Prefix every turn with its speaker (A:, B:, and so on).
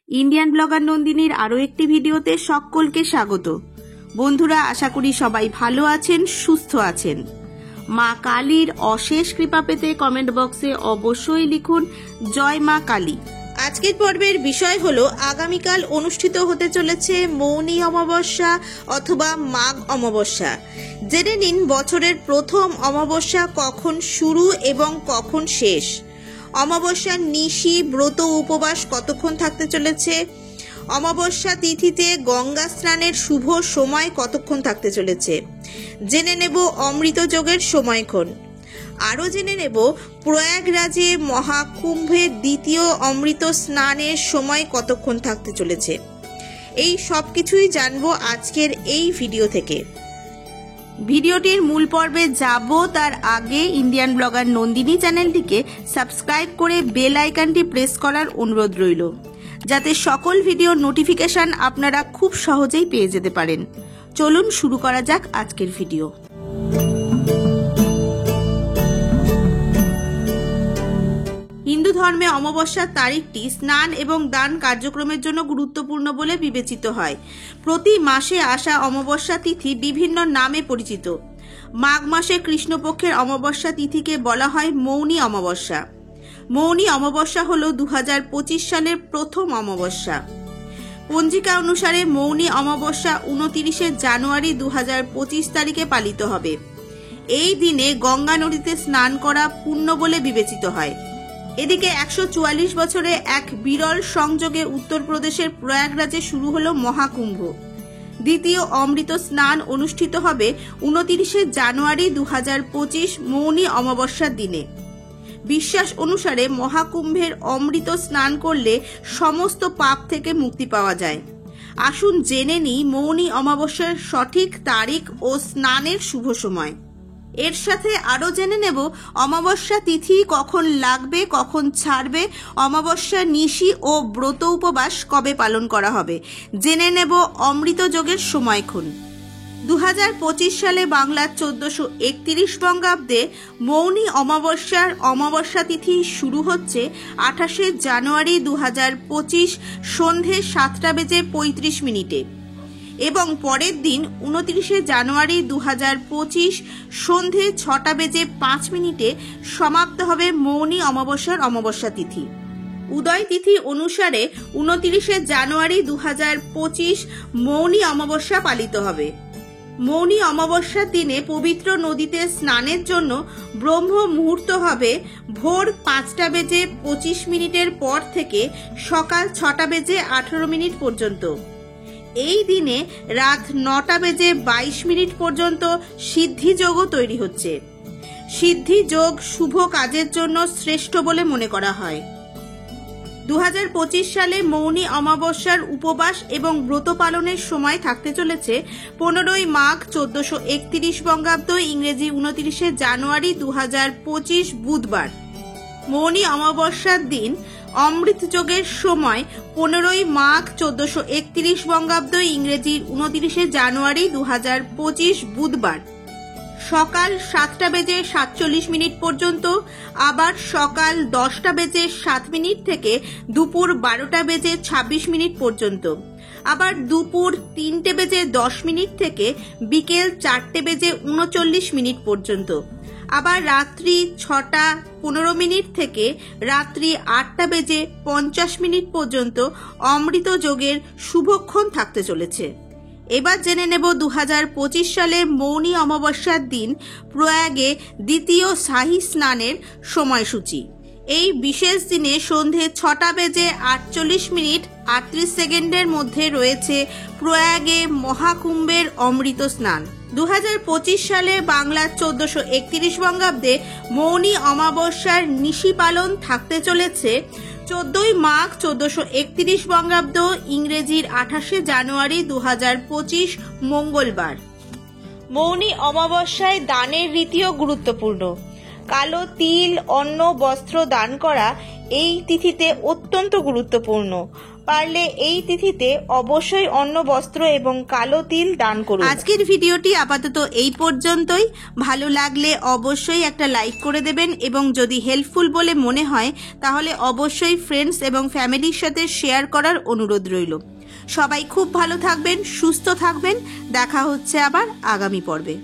A: Indian blogger নন্দিনীর আরও একটি ভিডিওতে সকলকে স্বাগত। বন্ধুরা, আশা করি সবাই ভালো আছেন, সুস্থ আছেন। মা কালীর অশেষ কৃপা পেতে কমেন্ট বক্সে অবশ্যই লিখুন জয় মা কালী। আজকের পর্বের বিষয় হলো আগামীকাল অনুষ্ঠিত হতে চলেছে মৌনী অমাবস্যা অথবা মাঘ অমাবস্যা। জেনে নিন বছরের প্রথম অমাবস্যা কখন শুরু এবং কখন শেষ। অমাবস্যার নিশি ব্রত উপবাস কতক্ষণ থাকতে চলেছে। অমাবস্যা তিথিতে গঙ্গা স্নানের শুভ সময় কতক্ষণ থাকতে চলেছে। জেনে নেব অমৃত যোগের সময়ক্ষণ। আরও জেনে নেব প্রয়াগরাজে মহাকুম্ভের দ্বিতীয় অমৃত স্নানের সময় কতক্ষণ থাকতে চলেছে। এই সব কিছুই জানবো আজকের এই ভিডিও থেকে। ভিডিওটির মূল পর্বে যাব তার আগে ইন্ডিয়ান ব্লগার নন্দিনী চ্যানেলটিকে সাবস্ক্রাইব করে বেল আইকনটি প্রেস করার অনুরোধ রইল, যাতে সকল ভিডিওর নোটিফিকেশন আপনারা খুব সহজেই পেয়ে যেতে পারেন। চলুন শুরু করা যাক আজকের ভিডিও। হিন্দু ধর্মে অমাবস্যার তারিখটি স্নান এবং দান কার্যক্রমের জন্য গুরুত্বপূর্ণ বলে বিবেচিত হয়। প্রতি মাসে আসা অমাবস্যা তিথি বিভিন্ন নামে পরিচিত। মাঘ মাসে কৃষ্ণপক্ষের অমাবস্যা তিথিকে বলা হয় মৌনী অমাবস্যা। মৌনী অমাবস্যা হল 2025 সালের প্রথম অমাবস্যা। পঞ্জিকা অনুসারে মৌনী অমাবস্যা 29 জানুয়ারি 2025 তারিখে পালিত হবে। এই দিনে গঙ্গা নদীতে স্নান করা পুণ্য বলে বিবেচিত হয়। এদিকে 144 বছরে এক বিরল সংযোগে উত্তরপ্রদেশের প্রয়াগরাজে শুরু হলো মহাকুম্ভ। দ্বিতীয় অমৃত স্নান অনুষ্ঠিত হবে 29 জানুয়ারি 2025 মৌনী অমাবস্যার দিনে। বিশ্বাস অনুসারে মহাকুম্ভের অমৃত স্নান করলে সমস্ত পাপ থেকে মুক্তি পাওয়া যায়। আসুন জেনে নিই মৌনী অমাবস্যার সঠিক তারিখ ও স্নানের শুভ সময়। এর সাথে আরও জেনে নেব অমাবস্যা তিথি কখন লাগবে, কখন ছাড়বে, অমাবস্যা নিশি ও ব্রত উপবাস কবে পালন করা হবে। জেনে নেব অমৃত যোগের সময়ক্ষণ। 2025 সালে বাংলার 1431 বঙ্গাব্দে মৌনী অমাবস্যার অমাবস্যা তিথি শুরু হচ্ছে 28 জানুয়ারি 2025 সন্ধে 7:35 এবং পরের দিন 29 জানুয়ারি 2025 সন্ধে 6:05 সমাপ্ত হবে মৌনী অমাবস্যার অমাবস্যা তিথি। উদয় তিথি অনুসারে 29 জানুয়ারি 2025 মৌনী অমাবস্যা পালিত হবে। মৌনী অমাবস্যার দিনে পবিত্র নদীতে স্নানের জন্য ব্রহ্ম মুহূর্ত হবে ভোর 5:25 পর থেকে সকাল 6:18 পর্যন্ত। এই দিনে রাত 9:22 পর্যন্ত সিদ্ধি যোগও তৈরি হচ্ছে। সিদ্ধি যোগ শুভ কাজের জন্য শ্রেষ্ঠ বলে মনে করা হয়। 2025 সালে মৌনী অমাবস্যার উপবাস এবং ব্রত পালনের সময় থাকতে চলেছে 15 মাঘ 1431 বঙ্গাব্দ ইংরেজি 29 জানুয়ারি 2025 বুধবার। মৌনী অমাবস্যার দিন অমৃত যোগের সময় 15 মাঘ 1431 বঙ্গাব্দ ইংরেজি 29 জানুয়ারি 2025 বুধবার সকাল 7:47 পর্যন্ত, আবার সকাল 10:07 থেকে দুপুর 12:26 পর্যন্ত, আবার দুপুর 3:10 থেকে বিকেল 4:39 পর্যন্ত, আবার রাত্রি 6:15 থেকে রাত্রি 8:50 পর্যন্ত অমৃত যোগের শুভক্ষণ থাকতে চলেছে। এবার জেনে নেব 2025 সালে মৌনী অমাবস্যার দিন প্রয়াগে দ্বিতীয় শাহী স্নানের সময়সূচি। এই বিশেষ দিনে সন্ধে 6:48 মধ্যে রয়েছে প্রয়াগে মহাকুম্ভের অমৃত স্নান। 2025 সালে বাংলার 1431 বঙ্গাব্দে মৌনী অমাবস্যার নিশি পালন থাকতে চলেছে 14 মাঘ 1431 বঙ্গাব্দ ইংরেজির 28 জানুয়ারি 2025 মঙ্গলবার। মৌনী অমাবস্যায় দানের রীতিও গুরুত্বপূর্ণ। কালো তিল, অন্ন, বস্ত্র দান করা এই তিথিতে অত্যন্ত গুরুত্বপূর্ণ। পারলে এই তিথিতে অবশ্যই অন্ন, বস্ত্র এবং কালো তিল দান করুন। আজকের ভিডিওটি আপাতত এই পর্যন্তই। ভালো লাগলে অবশ্যই একটা লাইক করে দেবেন এবং যদি হেল্পফুল বলে মনে হয় তাহলে অবশ্যই ফ্রেন্ডস এবং ফ্যামিলির সাথে শেয়ার করার অনুরোধ রইল। সবাই খুব ভালো থাকবেন, সুস্থ থাকবেন। দেখা হচ্ছে আবার আগামী পর্বে।